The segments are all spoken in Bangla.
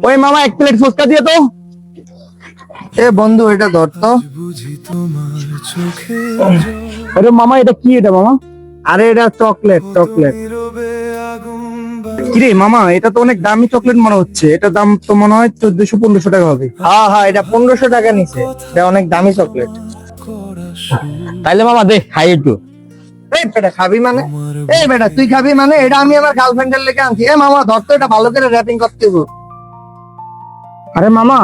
ওই মামা এক প্লেট ফুচকা দিয়ে তো। এ বন্ধু এটা ধর তো। আরে মামা এটা কি, এটা মামা? আরে এটা চকলেট চকলেট। কিরে মামা, এটা তো অনেক দামি চকলেট মনে হচ্ছে। এটা দাম তো মনে হয় 1400-1500 টাকা হবে। হ্যাঁ হ্যাঁ, এটা 1500 টাকা নিছে। এটা অনেক দামি চকলেট। তাইলে মামা দে খাই একটু। এই বেটা খাবি মানে? এই বেটা তুই খাবি মানে? এটা আমি আমার গার্লফ্রেন্ডের লেগে আনছি। এ মামা ধর তো, এটা ভালো করে র্যাপিং করতে হবে। আরে মামা,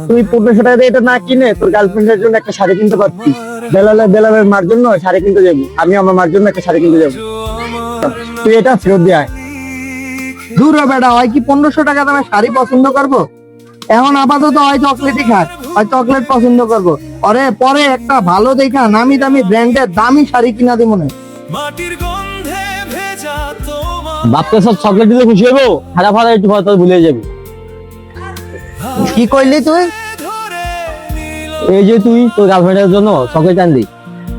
তুই 1500 টাকা দিয়ে এটা না কিনে তোর গার্লফ্রেন্ডের জন্য একটা শাড়ি কিনতে পারতি। বেলালের মার জন্য শাড়ি কিনতে যাবি, আমি আমার মার জন্য একটা শাড়ি কিনতে যাবো। তুই এটা ফেরত দিয়ে আয়। দূর হ বেটা, হয় কি 1500 টাকা দামে শাড়ি পছন্দ করবো? এখন আপাতত হয় চকলেটই খাক, হয় চকলেট পছন্দ করবো। আরে পরে একটা ভালো দেখা নামি দামি ব্র্যান্ডের দামি শাড়ি কিনা দিব মনে। বাপকে সব চকলেট দিলে খুশি হবো, খারাপ হারা একটু হয়তো ভুলে যাবি। কি কইলি তুই? এই যে তুই তোর গার্লফ্রেন্ডের জন্য চকলেট আনলি,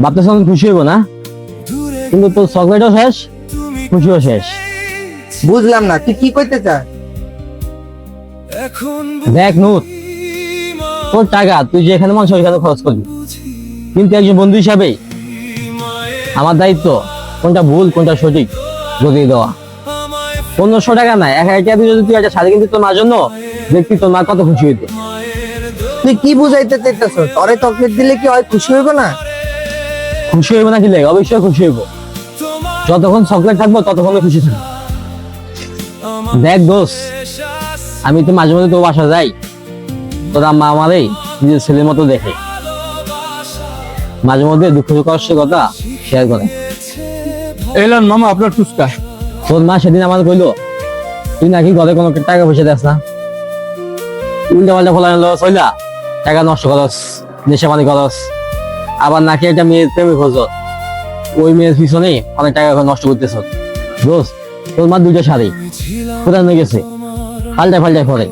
বাপকে সঙ্গে খুশি হবো না, কিন্তু তোর চকলেটও শেষ, খুশিও শেষ। বুঝলাম না তুই কি কইতে চাস? দেখ নূর, তোর টাকা তুই যেখানে মন সেখানে খরচ করবি, কিন্তু একজন বন্ধু হিসাবে আমার দায়িত্ব কোনটা ভুল কোনটা সঠিক বুঝিয়ে দেওয়া। 1500 টাকা নাই, 1000 টাকা দিয়ে যদি তুই একটা শাড়ি কিনতি তোর মার জন্য, দেখবি তোর মা কত খুশি হইতো। তুই কি বুঝাইতে চাইতেছ? তোরে চকলেট দিলে কি হয় খুশি হইব না? খুশি হইব না কি লাগে? অবশ্যই খুশি হইব। যতক্ষণ চকলেট থাকবো ততক্ষণ খুশি থাকবো। দেখ দোষ, আমি তো মাঝে মাঝে তোর বাসা যাই, তোর আম্মা আমারে নিজের ছেলের মতো দেখে, মাঝে মধ্যে দুঃখ কষ্টের কথা শেয়ার করে। এলেন মামা আপনার ফুচকা। তোর মা সেদিন আমার কইলো তুই নাকি ঘরে কোনো টাকা পয়সা দেস না, উল্টা পাল্টা ফলানো চইলা টাকা নষ্ট করস, নেশা পানি করস, আবার নাকি একটা মেয়ের প্রেমে খোঁজ, ওই মেয়ের পিছনে অনেক টাকা নষ্ট করতেছ। দোস্ত, তোর মা দুইটা শাড়ি পুরানো গেছে, পাল্টায় পরে,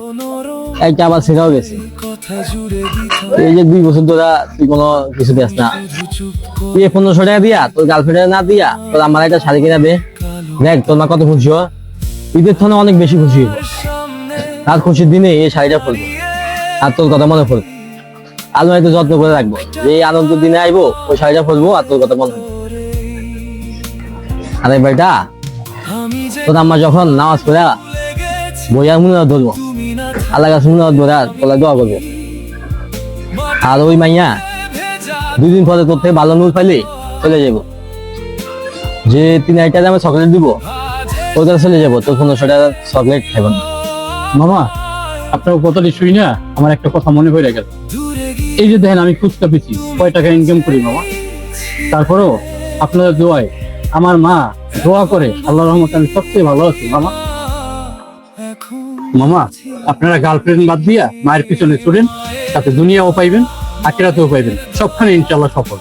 একটা আবার ছেড়াও গেছে। এই যে 2 বছর ধরে তুই কোনো কিছু দেস না, তুই 1500 টাকা দিয়া তোর গার্লফ্রেন্ডের না দিয়া তোর আমার একটা শাড়ি কিনা দে। দেখ তোর মা কত খুশি হয়, ঈদের থেকে অনেক বেশি খুশি হইব। তার খুশির দিনে এই শাড়িটা পরবো আর তোর কথা মনে পড়বে। আলমারিতে যত্ন করে রাখবো, যে এই আনন্দের দিনে আইবো ওই শাড়িটা পরবো আর তোর কথা মনে হবে। আরে বেটা, তোর আম্মা যখন নামাজ পড়া বইয়া মনে ধরবো, আল্লাহ কাছে মনে ধরা তোলা দোয়া করবো। আর ওই মাইয়া 2 দিন পরে তোর থেকে ভালো নূর পাইলে চলে যাবো, যে 3000 টাকা দামে চকলেট দিব ওটা চলে যাবো, তোর 1500 টাকা চকলেট খাইব না। মামা আপনার কথাটি শুই না আমার একটা কথা মনে পড়ে গেল। এই যে দেখেন আমি ফুচকা বেচি, কয় টাকা ইনকাম করি মামা, তারপরেও আপনাদের দোয়ায় আমার মা দোয়া করে আল্লাহর রহমতে আমি সবচেয়ে ভালো আছি মামা। মামা আপনারা গার্লফ্রেন্ড বাদ দিয়া মায়ের পিছনে ছুটেন, তাতে দুনিয়াও পাইবেন আখিরাতেও পাইবেন, সবখানে ইনশাল্লাহ সফল।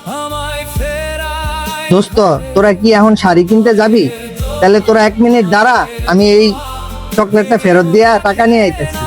দোস্ত তোরা কি এখন শাড়ি কিনতে যাবি? তাহলে তোরা 1 মিনিট দাঁড়া, আমি এই চকলেটটা ফেরত দিয়া টাকা নিয়ে আইতেছি।